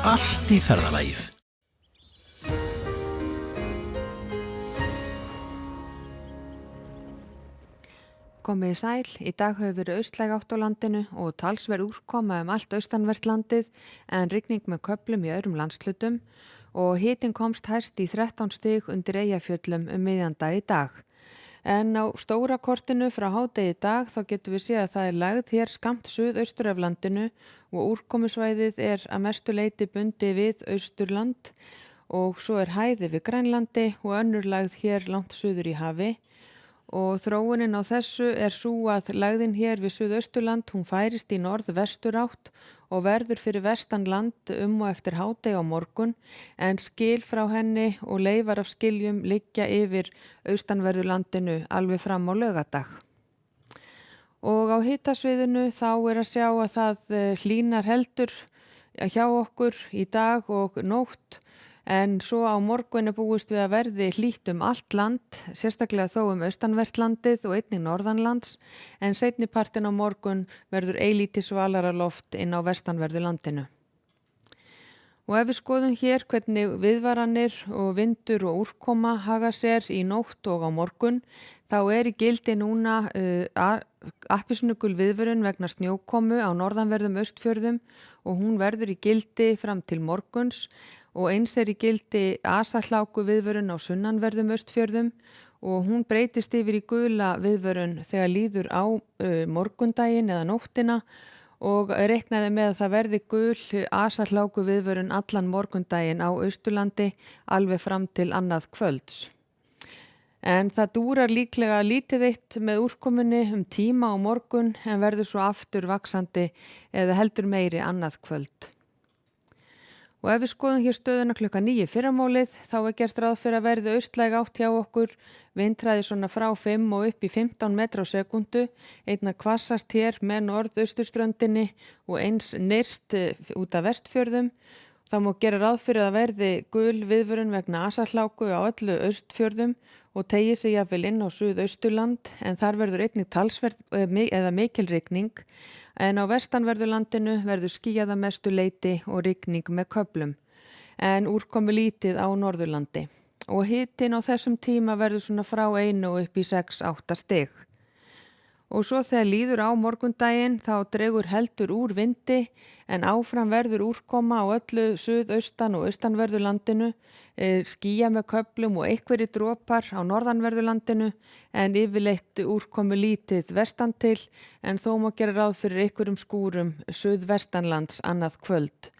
Allt í ferðalagið. Komið sæl, í dag hefur verið austlæg átt á landinu og talsverð úrkoma allt austanvert landið en rigning með köflum í öðrum landshlutum og hitinn komst hæst í 13 stig undir Eyjafjöllum miðjan dag í dag. En á stóra kortinu frá hádegi í dag þá getum við séð að það lægð hér skammt suðaustur af landinu og úrkomusvæðið að mestu leyti bundið við Austurland og svo hæð yfir Grænlandi og önnur lægð hér langt suður í hafi. Og þróunin á þessu sú að lægðin hér við Suðausturland, hún færist í norðvestur átt og verður fyrir vestan land og eftir hádegi á morgun, en skil frá henni og leifar af skiljum liggja yfir austanverðu landinu alveg fram á laugardag. Og á hitasviðinu þá að sjá að það hlýnar heldur hjá okkur í dag og nótt, en svo á morgun búist við að verði hlýtt allt land, sérstaklega þó austanvert landið og einnig norðanlands, en seinni partinn á morgun verður eilítið svalara loft inn á vestanverðu landinu. Og ef við skoðum hér hvernig viðvaranir og vindur og úrkoma haga sér í nótt og á morgun, þá í gildi núna appelsínugul viðvörun vegna snjókomu á norðanverðum Austfjörðum og hún verður í gildi fram til morguns. Og eins í gildi asahláku viðvörun á sunnanverðum Austfjörðum og hún breytist yfir í gula viðvörun þegar líður á morgundaginn eða nóttina og reiknaði með að það verði gul asahláku viðvörun allan morgundaginn á Austurlandi alveg fram til annað kvölds. En það dúrar líklega lítið eitt með úrkomunni tíma á morgun en verður svo aftur vaxandi eða heldur meiri annað kvöld. Og ef við skoðum hér stöðuna klukkan 9 fyrramálið, þá gert ráð fyrir að verði austlæg átt hjá okkur, vindhraði svona frá 5 og upp í 15 metra á sekundu, einna hvassast hér með norðausturströndinni og eins nyrst út af Vestfjörðum. Það má gera ráð fyrir að verði gul viðvörun vegna asahláku á öllu Austfjörðum og tegi sig jafnvel inn á Suðausturland, en þar verður einnig talsverð eða mikil rigning. En á vestanverðu landinu verður skýjað að mestu leyti og rigning með köflum, en úrkomi lítið á Norðurlandi. Og hitinn á þessum tíma verður svona frá 1 og upp í 6-8 stig. Og svo þegar líður á morgundaginn þá dregur heldur úr vindi, en áfram verður úrkoma á öllu suðaustan og austanverðu landinu, skýja með köflum og einhverjir dropar á norðanverðu landinu, en yfirleitt úrkomu lítið vestan til, en þó má gera ráð fyrir einhverjum skúrum suðvestanlands annað kvöld.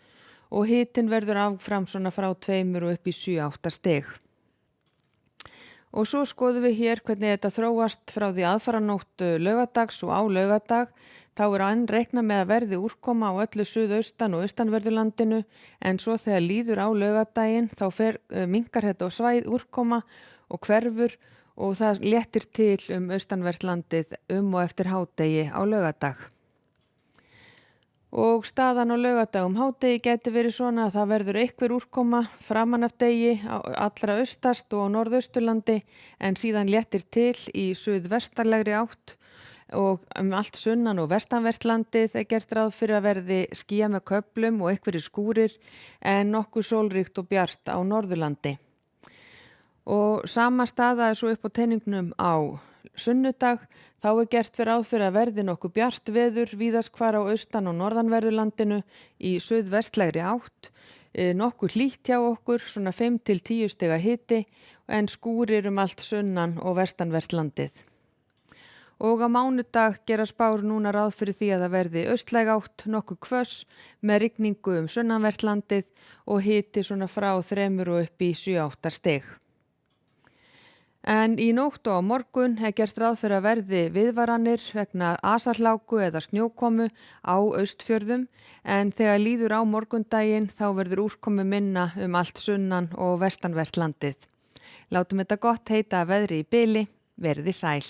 Og hitinn verður áfram svona frá 2 og upp í 7-8 stig. Og svo skoðum við hér hvernig þetta þróast frá því aðfaranótt laugardags og á laugardag. Þá enn reikna með að verði úrkoma á öllu suðaustan og austanverðu landinu, en svo þegar líður á laugardaginn þá minnkar þetta á svæð úrkoma og hverfur og það léttir til austanvert landið og eftir hádegi á laugardag. Og staðan á laugardagum hádegi gæti verið svona að það verður einhver úrkoma framan af degi allra austast og á norðausturlandi, en síðan léttir til í suðvestarlegri átt og allt sunnan og vestanvert landið gert ráð fyrir að verði skýja með köflum og einhverjir skúrir, en nokkuð sólríkt og bjart á Norðurlandi. Og sama staða svo upp á teningnum á sunnudag, þá gert ráð fyrir að verði nokkuð bjart veður víðast hvar á austan og norðanverðu landinu í suðvestlegri átt, nokkuð hlýtt hjá okkur, svona 5-10 stiga hiti, en skúrir allt sunnan og vestanvert landið. Og á mánudag gera spár núna ráð fyrir því að það verði austlæg átt, nokkuð hvöss með rigningu sunnanvert landið og hiti svona frá 3 og upp í 7-8 stig. En í nótt og á morgun gert ráð fyrir að verði viðvaranir vegna asahláku eða snjókomu á Austfjörðum, en þegar líður á morgundaginn þá verður úrkomu minna allt sunnan og vestanvert landið. Látum þetta gott heita að veðri í bili, verði sæl.